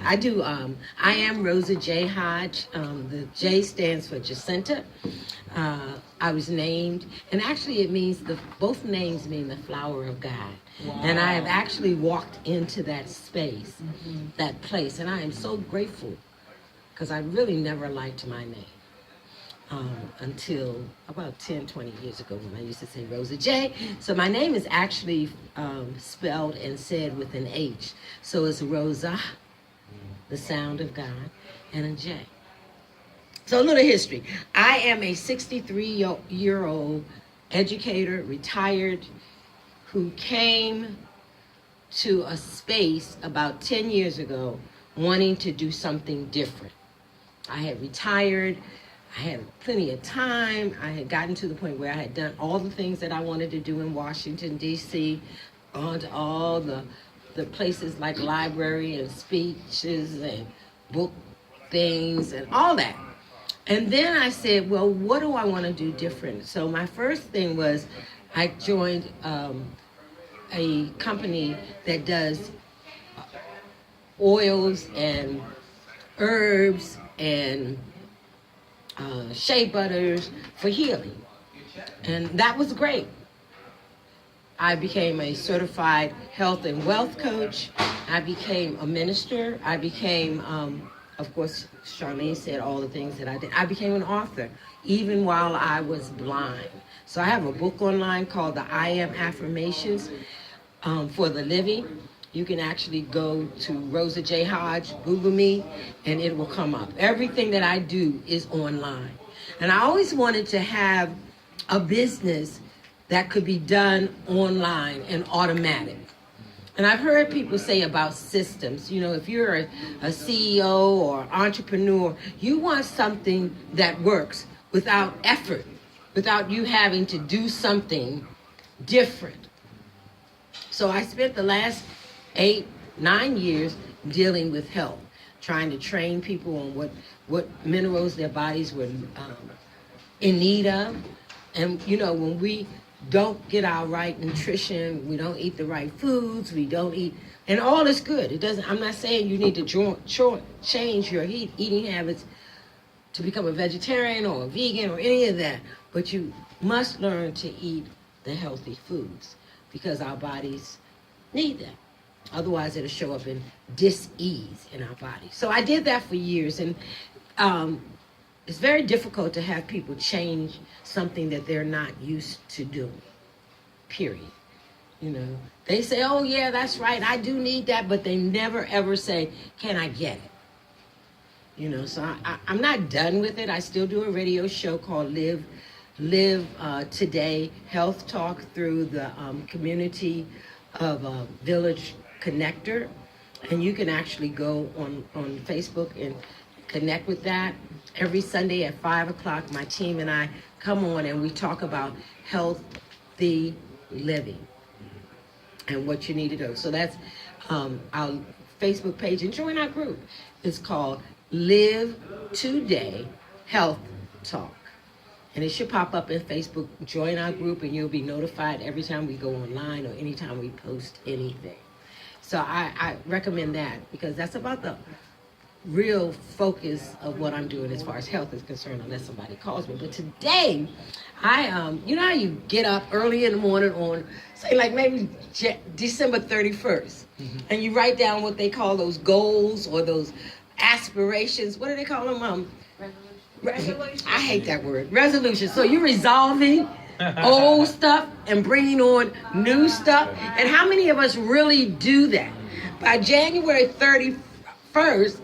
I do. I am Rosa J. Hodge. The J stands for Jacinta. I was named, and actually, it means both names mean the flower of God. Wow. And I have actually walked into that space, that place, and I am so grateful because I really never liked my name. Until about 10, 20 years ago when I used to say Rosa J. So my name is actually spelled and said with an H. So it's Rosa, the sound of God, and a J. So a little history. I am a 63-year-old educator, retired, who came to a space about 10 years ago wanting to do something different. I had retired. I had plenty of time. I had gotten to the point where I had done all the things that I wanted to do in Washington, D.C., on to all the places like library and speeches and book things and all that. And then I said, well, what do I want to do different? So my first thing was I joined a company that does oils and herbs and shea butters for healing. And that was great. I became a certified health and wealth coach. I became a minister. I became, of course, Charlene said all the things that I did. I became an author, even while I was blind. So I have a book online called the I Am Affirmations for the Living. You can actually go to Rosa J. Hodge, Google me, and it will come up. Everything that I do is online. And I always wanted to have a business that could be done online and automatic. And I've heard people say about systems, you know, if you're a CEO or entrepreneur, you want something that works without effort, without you having to do something different. So I spent the last 8, 9 years dealing with health, trying to train people on what minerals their bodies were in need of. And, you know, when we don't get our right nutrition, we don't eat the right foods, we don't eat, and all is good. It doesn't. I'm not saying you need to change your eating habits to become a vegetarian or a vegan or any of that, but you must learn to eat the healthy foods because our bodies need them. Otherwise, it'll show up in dis-ease in our body. So I did that for years, and it's very difficult to have people change something that they're not used to doing, period. You know, they say, oh, yeah, that's right, I do need that, but they never, ever say, can I get it? You know, so I'm not done with it. I still do a radio show called Live Today, Health Talk through the community of Village Connector, and you can actually go on Facebook and connect with that. Every Sunday at 5 o'clock, my team and I come on and we talk about healthy living and what you need to do. So that's our Facebook page, and join our group. It's called Live Today Health Talk. And it should pop up in Facebook. Join our group and you'll be notified every time we go online or anytime we post anything. So I recommend that because that's about the real focus of what I'm doing as far as health is concerned, unless somebody calls me. But today, you know how you get up early in the morning on, say like maybe December 31st, and you write down what they call those goals or those aspirations. What do they call them? Resolution. I hate that word. Resolution. So you're resolving old stuff and bringing on new stuff. And how many of us really do that? By January 31st,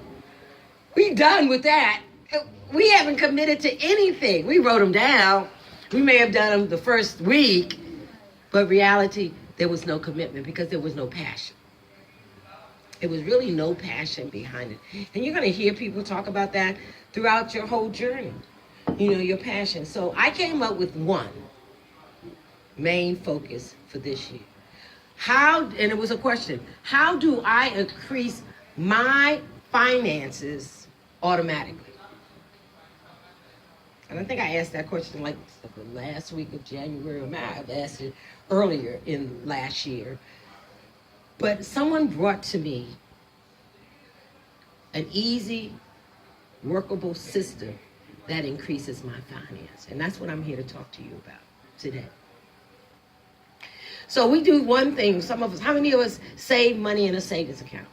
we done with that. We haven't committed to anything. We wrote them down. We may have done them the first week, but reality, there was no commitment because there was no passion. There was really no passion behind it. And you're going to hear people talk about that throughout your whole journey. You know, your passion. So I came up with one main focus for this year. And it was a question, how do I increase my finances automatically? And I think I asked that question like the last week of January, or I've asked it earlier in last year. But someone brought to me an easy, workable system that increases my finance. And that's what I'm here to talk to you about today. So we do one thing, some of us, how many of us save money in a savings account?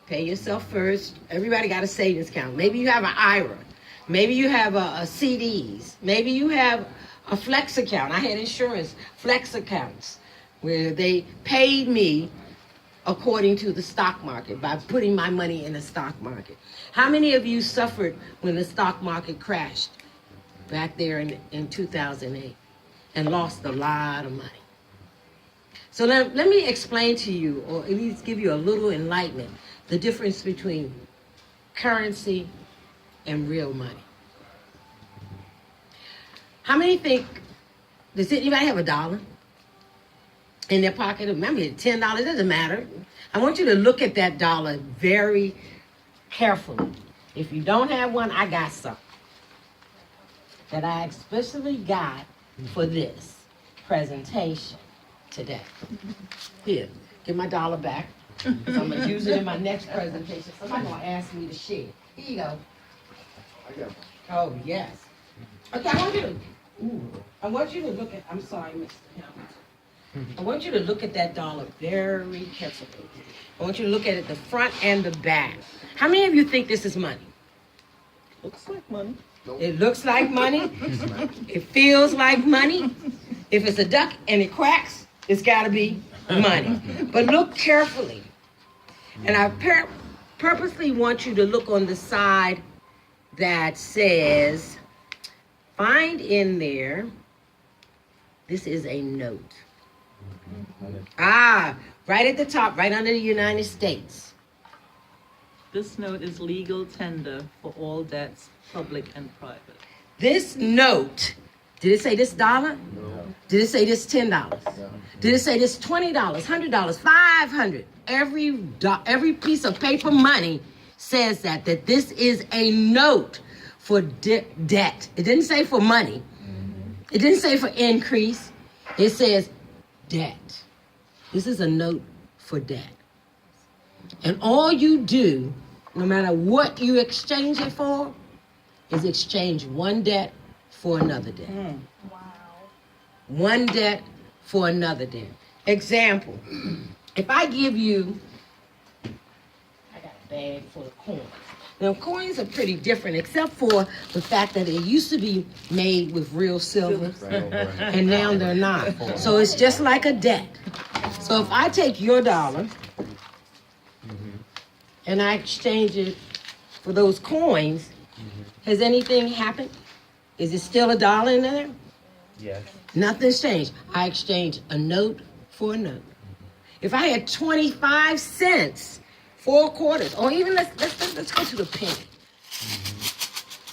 Pay yourself first. Everybody got a savings account. Maybe you have an IRA. Maybe you have a CDs. Maybe you have a flex account. I had insurance, flex accounts, where they paid me according to the stock market by putting my money in the stock market. How many of you suffered when the stock market crashed back there in 2008 and lost a lot of money? So let me explain to you, or at least give you a little enlightenment, the difference between currency and real money. How many think, does anybody have $1 in their pocket? Remember, $10, doesn't matter. I want you to look at that dollar very carefully. If you don't have one, I got some that I especially got for this presentation today. Here, give my dollar back, because I'm going to use it in my next presentation. Somebody's going to ask me to share. Here you go. Oh, yes. Okay, I want you to look at, I'm sorry, Mr. Hamilton. I want you to look at that dollar very carefully. I want you to look at it the front and the back. How many of you think this is money? Looks like money. It looks like money. It feels like money. If it's a duck and it quacks, it's got to be money. But look carefully. And I purposely want you to look on the side that says, find in there, this is a note. Right at the top, right under the United States. This note is legal tender for all debts, public and private. This note, did it say this dollar? No. Did it say this $10? No. Did it say this $20, $100, $500? Every piece of paper money says that this is a note for debt. It didn't say for money. It didn't say for increase. It says debt. This is a note for debt. And all you do, no matter what you exchange it for, is exchange one debt for another debt. Wow. One debt for another debt. Example, if I give you, I got a bag full of coins. Now, coins are pretty different, except for the fact that it used to be made with real silver, and now they're not. So it's just like a debt. So if I take your dollar and I exchange it for those coins, has anything happened? Is it still $1 in there? Yes. Nothing's changed. I exchanged a note for a note. If I had 25 cents, 4 quarters, or even let's go to the penny.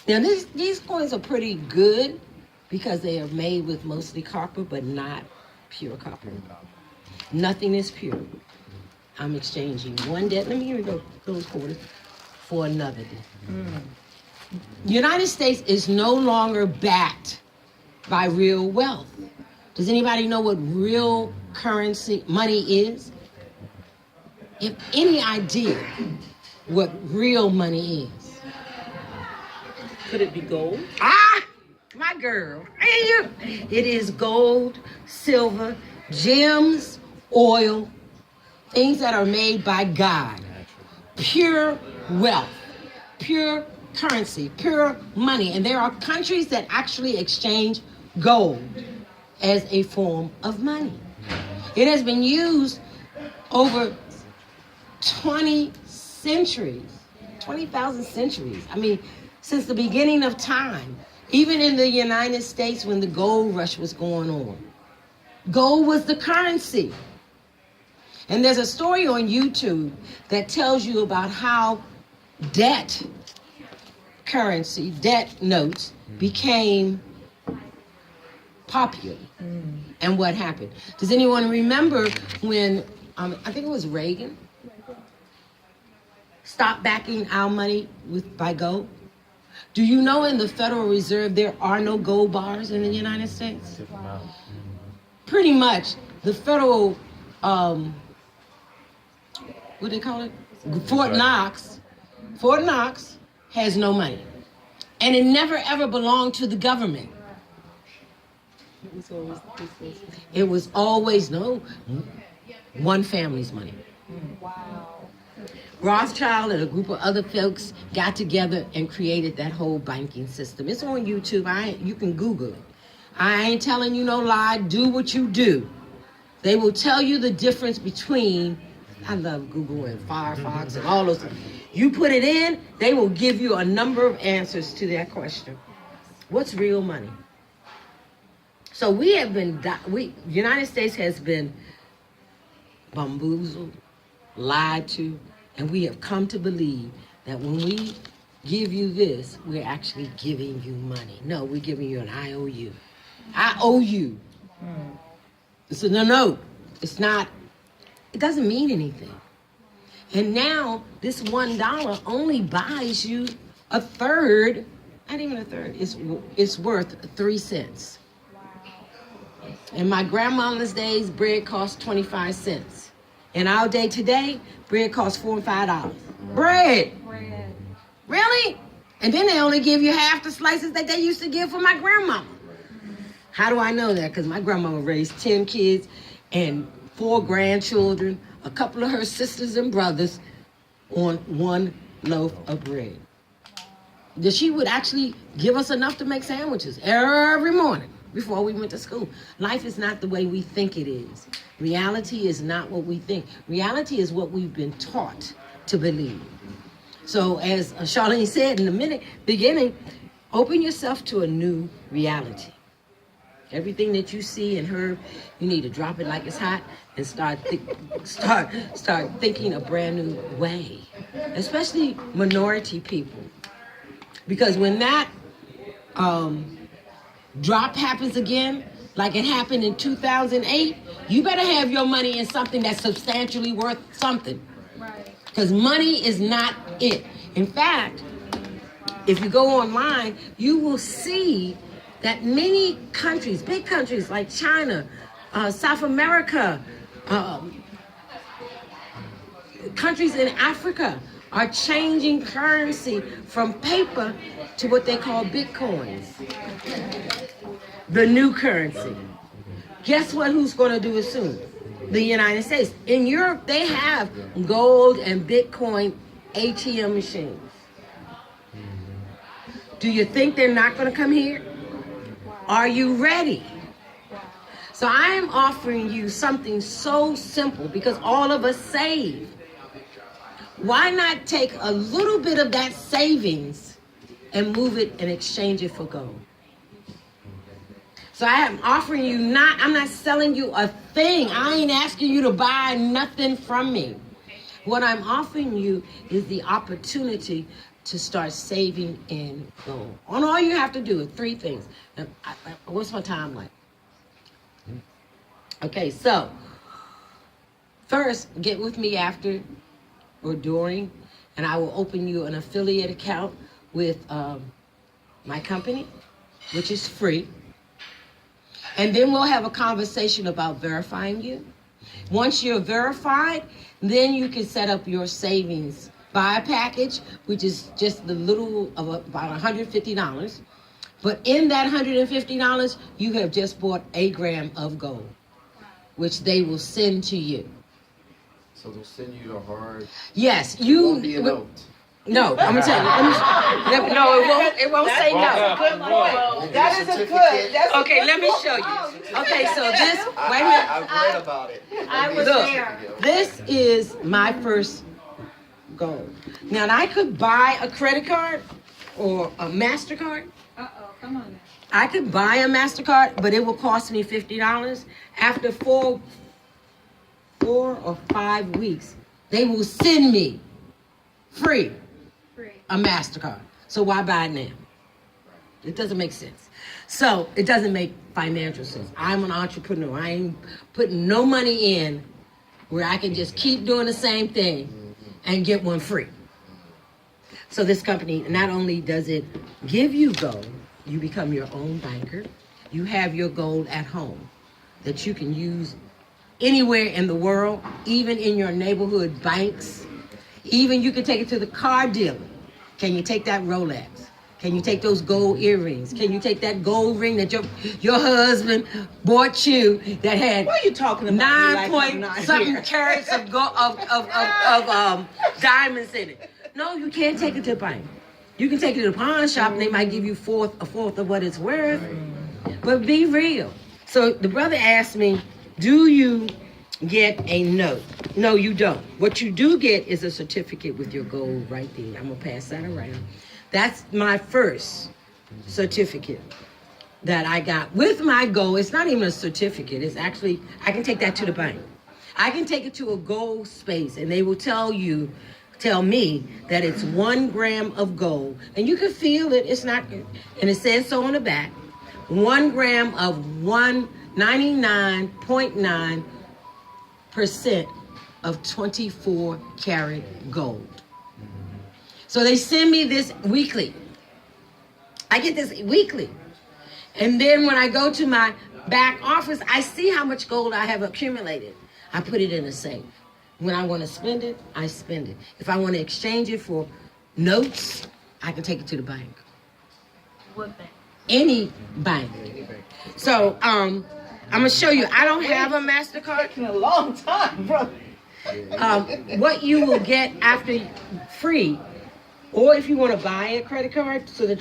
Now these coins are pretty good because they are made with mostly copper, but not pure copper. Nothing is pure. I'm exchanging one debt. Let me give you those quarters for another debt. United States is no longer backed by real wealth. Does anybody know what real currency, money is? If any idea what real money is? Could it be gold? My girl. It is gold, silver, gems, oil, things that are made by God. Pure wealth, pure currency, pure money. And there are countries that actually exchange gold as a form of money. It has been used over 20 centuries, 20,000 centuries. I mean, since the beginning of time, even in the United States when the gold rush was going on, gold was the currency. And there's a story on YouTube that tells you about how debt currency, debt notes became popular and what happened. Does anyone remember when, I think it was Reagan, stopped backing our money by gold? Do you know in the Federal Reserve there are no gold bars in the United States? Pretty much the federal, what do they call it? Fort Knox has no money. And it never ever belonged to the government. It was always one family's money. Rothschild and a group of other folks got together and created that whole banking system. It's on YouTube. You can Google it. I ain't telling you no lie. Do what you do. They will tell you the difference between, I love Google and Firefox and all those things. You put it in, they will give you a number of answers to that question. What's real money? So the United States has been bamboozled, lied to, and we have come to believe that when we give you this, we're actually giving you money. No, we're giving you an IOU. I owe you. It's a no. It's not. It doesn't mean anything. And now this $1 only buys you a third. Not even a third. It's worth 3 cents. In my grandmother's days, bread cost 25 cents. In our day today, bread costs $4 and $5. Bread. Really? And then they only give you half the slices that they used to give for my grandmama. How do I know that? Because my grandmama raised 10 kids and 4 grandchildren, a couple of her sisters and brothers on 1 loaf of bread. That she would actually give us enough to make sandwiches every morning before we went to school. Life is not the way we think it is. Reality is not what we think. Reality is what we've been taught to believe. So as Charlene said in the beginning, open yourself to a new reality. Everything that you see and heard, you need to drop it like it's hot and start thinking a brand new way. Especially minority people. Because when that drop happens again, like it happened in 2008, you better have your money in something that's substantially worth something. Because money is not it. In fact, if you go online, you will see that many countries, big countries like China, South America, countries in Africa are changing currency from paper to what they call bitcoins, the new currency. Guess what? Who's going to do it soon? The United States. In Europe, they have gold and Bitcoin ATM machines. Do you think they're not going to come here? Are you ready? So I am offering you something so simple because all of us save. Why not take a little bit of that savings and move it and exchange it for gold? So I am offering you I'm not selling you a thing. I ain't asking you to buy nothing from me. What I'm offering you is the opportunity to start saving in gold. And all you have to do is 3 things. Now, what's my time like? Okay, so first, get with me after or during, and I will open you an affiliate account with my company, which is free. And then we'll have a conversation about verifying you. Once you're verified, then you can set up your savings buy package, which is just the little of about $150. But in that $150, you have just bought 1 gram of gold, which they will send to you. So they'll send you a hard. Yes, It won't be a note. No, I'm gonna tell you. No, it won't. It won't say no. Good point. That is a good. That's Okay, let me show you. Okay, so this. Wait a minute. I've read about it. I was Look, there. this is my first gold. Now, I could buy a credit card or a MasterCard. Come on. I could buy a MasterCard, but it will cost me $50. After 4 or 5 weeks, they will send me free a MasterCard. So why buy it now? It doesn't make sense. So it doesn't make financial sense. I'm an entrepreneur. I ain't putting no money in where I can just keep doing the same thing and get one free. So this company, not only does it give you gold, you become your own banker. You have your gold at home that you can use anywhere in the world, even in your neighborhood banks, Even you can take it to the car dealer. Can you take that Rolex? Can you take those gold earrings? Can you take that gold ring that your husband bought you that had What are you talking about? 9 I'm point not something here. carats of diamonds in it? No, you can't take it to the bank. You can take it to the pawn shop and they might give you a fourth of what it's worth. But be real. So the brother asked me, do you get a note? No, you don't. What you do get is a certificate with your gold right there. I'm going to pass that around. That's my first certificate that I got with my gold. It's not even a certificate. It's actually, I can take that to the bank. I can take it to a gold space and they will tell me that it's 1 gram of gold. And you can feel it. It's not, and it says so on the back. 1 gram of 99.9% of 24 karat gold. So they send me this weekly. I get this weekly. And then when I go to my back office, I see how much gold I have accumulated. I put it in a safe. When I want to spend it, I spend it. If I want to exchange it for notes, I can take it to the bank. What bank? Any bank. So I'm gonna show you. I don't have a MasterCard. Taking a long time, bro. What you will get after free, or if you want to buy a credit card, so that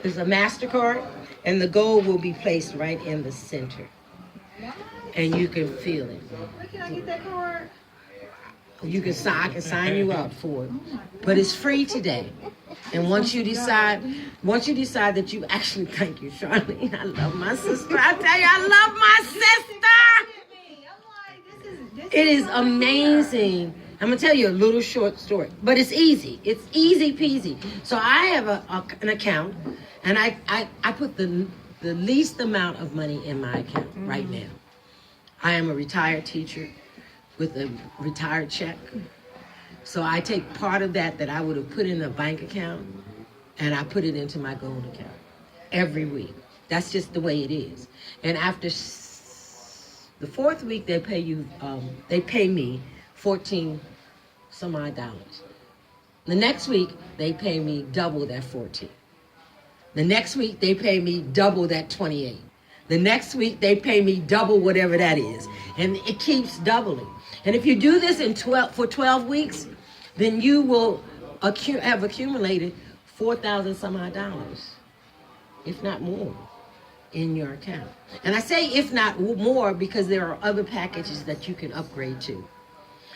there's a MasterCard, and the gold will be placed right in the center, and you can feel it. Where can I get that card? I can sign you up for it, but it's free today. And once you decide that you actually, thank you, Charlene. I love my sister. I tell you, I love my sister. It is amazing. I'm gonna tell you a little short story, but it's easy. It's easy peasy. So I have an account, and I put the least amount of money in my account right now. I am a retired teacher with a retired check. So I take part of that I would have put in a bank account, and I put it into my gold account every week. That's just the way it is. And after the 4th week, they pay me 14 some odd dollars. The next week, they pay me double that 14. The next week, they pay me double that 28. The next week, they pay me double whatever that is. And it keeps doubling. And if you do this for 12 weeks, then you will have accumulated $4,000 some odd dollars, if not more, in your account. And I say if not more because there are other packages that you can upgrade to.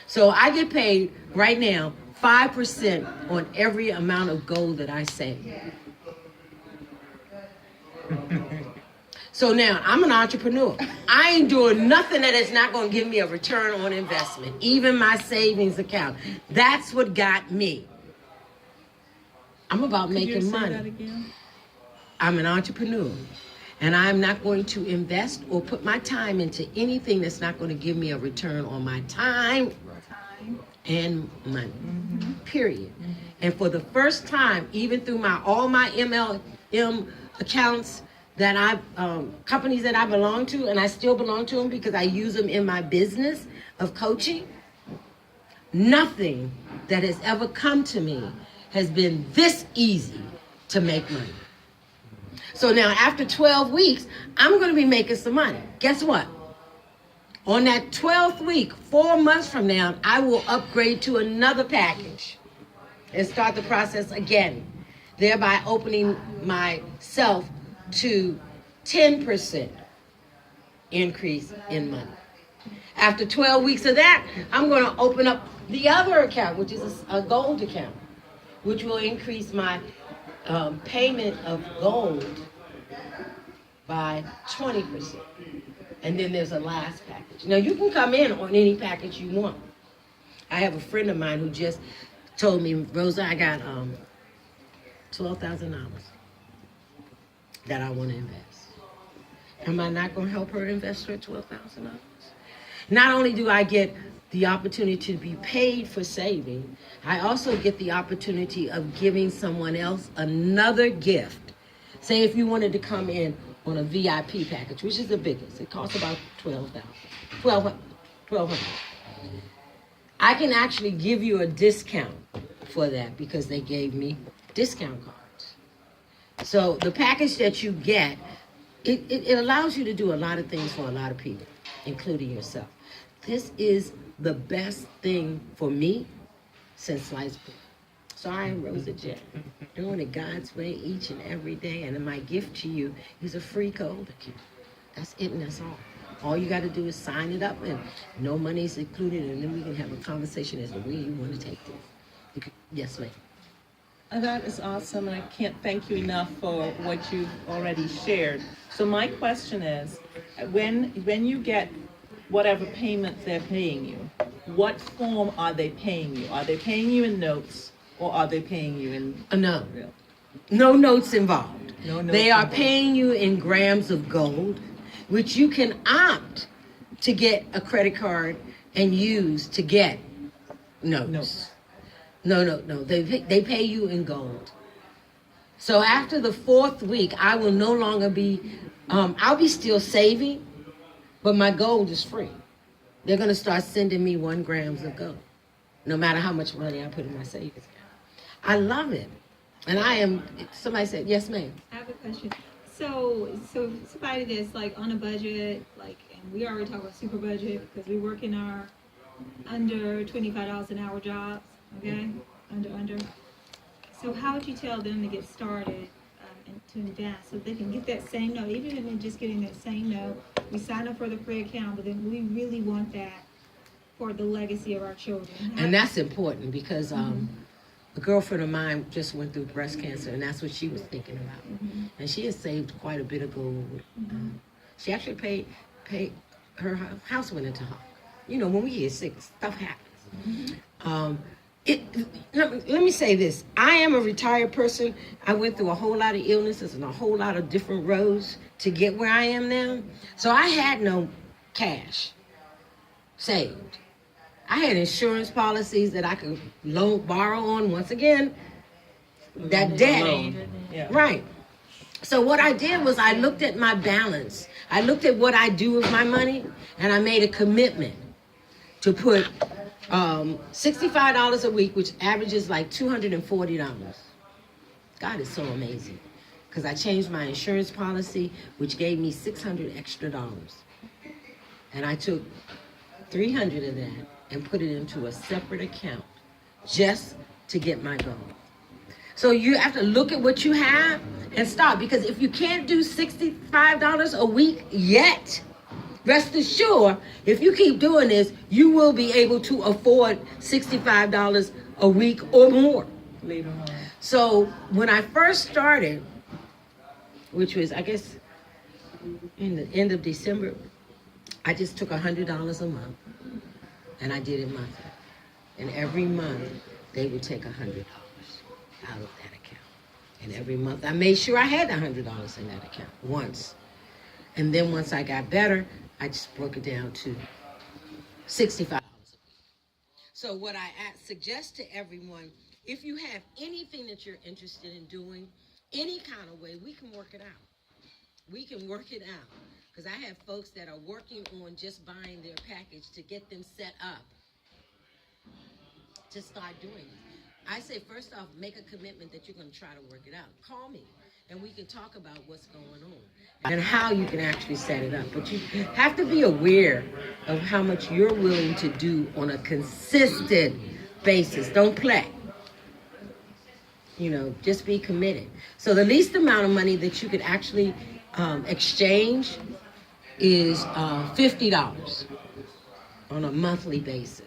So I get paid right now 5% on every amount of gold that I save. So now I'm an entrepreneur. I ain't doing nothing that is not going to give me a return on investment, even my savings account. That's what got me. I'm about making money. That again? I'm an entrepreneur, and I'm not going to invest or put my time into anything that's not going to give me a return on my time and money. Period. And for the first time, even through all my MLM accounts, that companies that I belong to, and I still belong to them because I use them in my business of coaching, nothing that has ever come to me has been this easy to make money. So now after 12 weeks, I'm going to be making some money. Guess what? On that 12th week, 4 months from now, I will upgrade to another package and start the process again, thereby opening myself to 10% increase in money. After 12 weeks of that, I'm going to open up the other account, which is a gold account, which will increase my payment of gold by 20%. And then there's a last package. Now, you can come in on any package you want. I have a friend of mine who just told me, Rosa, I got $12,000 that I want to invest. Am I not going to help her invest her $12,000? Not only do I get the opportunity to be paid for saving, I also get the opportunity of giving someone else another gift. Say if you wanted to come in on a VIP package, which is the biggest, it costs about $12,000. I can actually give you a discount for that because they gave me discount cards. So the package that you get, it allows you to do a lot of things for a lot of people, including yourself. This is the best thing for me since sliced bread. So I am Rosa J, doing it God's way each and every day. And my gift to you is a free cold account. That's it and that's all. All you got to do is sign it up and no money's included, and then we can have a conversation as to where you want to take this. Yes, ma'am. That is awesome, and I can't thank you enough for what you've already shared. So my question is, when you get whatever payment they're paying you, what form are they paying you? Are they paying you in notes, or are they paying you in No. real? No notes involved. No notes They are involved. paying you in grams of gold, which you can opt to get a credit card and use to get notes. Notes. No. They pay you in gold. So after the 4th week, I will no longer be, I'll be still saving, but my gold is free. They're going to start sending me 1 grams of gold, no matter how much money I put in my savings account. I love it. And somebody said, yes, ma'am. I have a question. So somebody that's like on a budget, like, and we already talked about super budget because we work in our under $25 an hour jobs, okay? Under. So how would you tell them to get started and to invest so they can get that same note, even if they're just getting that same note? We sign up for the free account, but then we really want that for the legacy of our children. And that's important because a girlfriend of mine just went through breast cancer, and that's what she was thinking about. And she has saved quite a bit of gold. She actually paid her house went into hock. You know, when we get sick, stuff happens. Let me say this. I am a retired person. I went through a whole lot of illnesses and a whole lot of different roads to get where I am now. So I had no cash saved. I had insurance policies that I could borrow on. Once again, that debt. Yeah. Right. So what I did was I looked at my balance. I looked at what I do with my money, and I made a commitment to put $65 a week, which averages like $240. God is so amazing. Because I changed my insurance policy, which gave me $600 extra. And I took $300 of that and put it into a separate account just to get my goal. So you have to look at what you have and start. Because if you can't do $65 a week yet, rest assured, if you keep doing this, you will be able to afford $65 a week or more. Later on. So when I first started, which was, I guess, in the end of December, I just took $100 a month, and I did it monthly. And every month, they would take $100 out of that account. And every month, I made sure I had $100 in that account once. And then once I got better, I just broke it down to $65 a week. So what I suggest to everyone, if you have anything that you're interested in doing, any kind of way, we can work it out. We can work it out. Because I have folks that are working on just buying their package to get them set up to start doing it. I say, first off, make a commitment that you're going to try to work it out. Call me, and we can talk about what's going on and how you can actually set it up. But you have to be aware of how much you're willing to do on a consistent basis. Don't play. You know, just be committed. So the least amount of money that you could actually exchange is $50 on a monthly basis.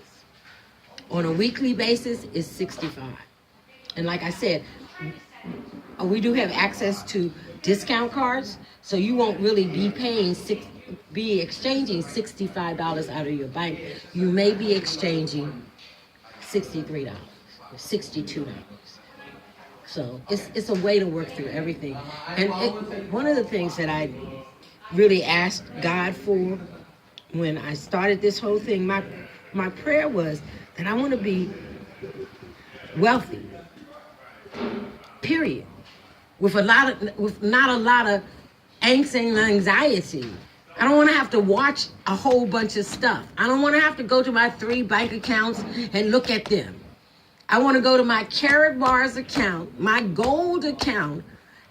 On a weekly basis is $65. And like I said, we do have access to discount cards, so you won't really be exchanging $65 out of your bank. You may be exchanging $63 or $62. So it's a way to work through everything. And one of the things that I really asked God for when I started this whole thing, my prayer was that I want to be wealthy, period, with not a lot of angst and anxiety. I don't want to have to watch a whole bunch of stuff. I don't want to have to go to my 3 bank accounts and look at them. I want to go to my Carrot Bars account, my gold account,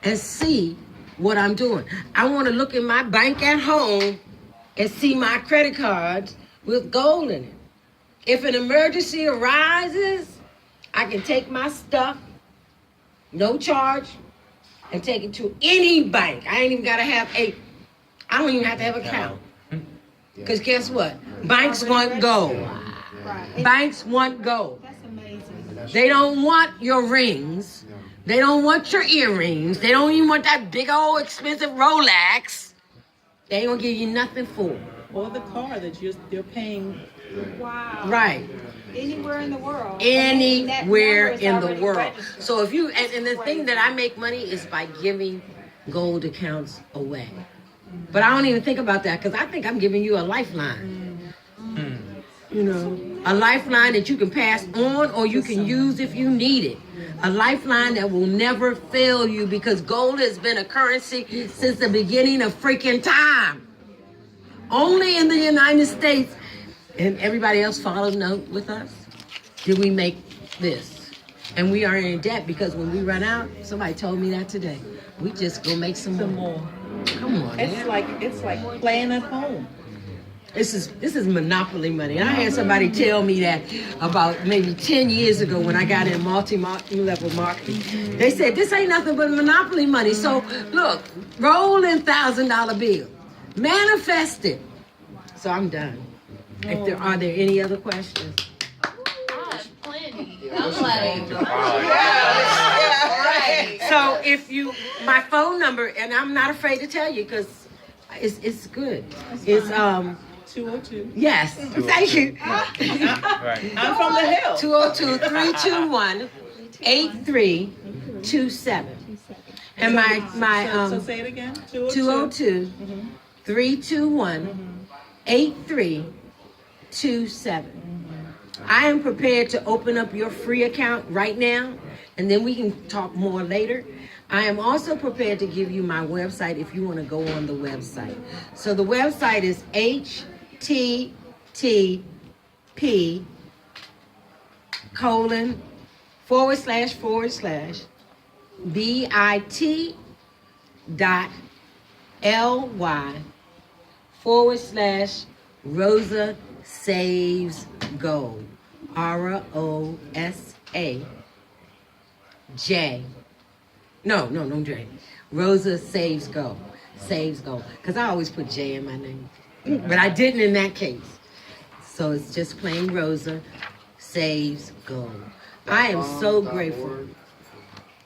and see what I'm doing. I want to look in my bank at home and see my credit cards with gold in it. If an emergency arises, I can take my stuff, no charge, and take it to any bank. I don't even have to have an account. Because guess what? Banks want gold. Right. Banks want gold. That's amazing. They don't want your rings. They don't want your earrings. They don't even want that big old expensive Rolex. They ain't gonna give you nothing for it. Or the car that you're paying. Wow. Right. Anywhere in the world. Anywhere That number is in the already world. registered. So if you, and the thing that I make money is by giving gold accounts away. But I don't even think about that because I think I'm giving you a lifeline. You know, a lifeline that you can pass on or you can use if you need it. A lifeline that will never fail you because gold has been a currency since the beginning of freaking time. Only in the United States, and everybody else followed note with us, did we make this. And we are in debt because when we run out, somebody told me that today. We just go make some more. Come on, It's man. like playing at home. This is monopoly money. And I had somebody tell me that about maybe 10 years ago when I got in multi-level marketing. They said, this ain't nothing but monopoly money. So look, roll in $1,000 bill. Manifest it. So I'm done. Are there any other questions? Plenty. I'm like, So if you, my phone number, and I'm not afraid to tell you because it's good. It's 202. yes. Thank you. I'm from the hill. 202-321-8327. And So say it again. 202-321-8327. I am prepared to open up your free account right now, and then we can talk more later. I am also prepared to give you my website if you want to go on the website. So the website is http://bit.ly/Rosa Saves Gold. ROSAJ. No, J. Rosa Saves Gold. Saves Gold. Because I always put J in my name. But I didn't in that case. So it's just plain Rosa Saves Gold. I am so grateful.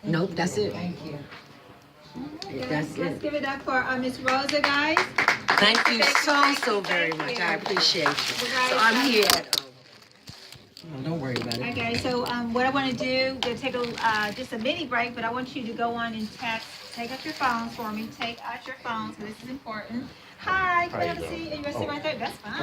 Nope, that's it. Thank you. That's Let's it. give it up for Miss Rosa, guys. Thank you Thank so you. very Thank much. you. I appreciate you. Well, So guys, I'm here at, don't worry about it. Okay, so what I want to do, we'll take just a mini break, but I want you to go on and take up your phones for me. Take out your phones, this is important. Hi, can I have a seat? You want to sit right there? That's fine.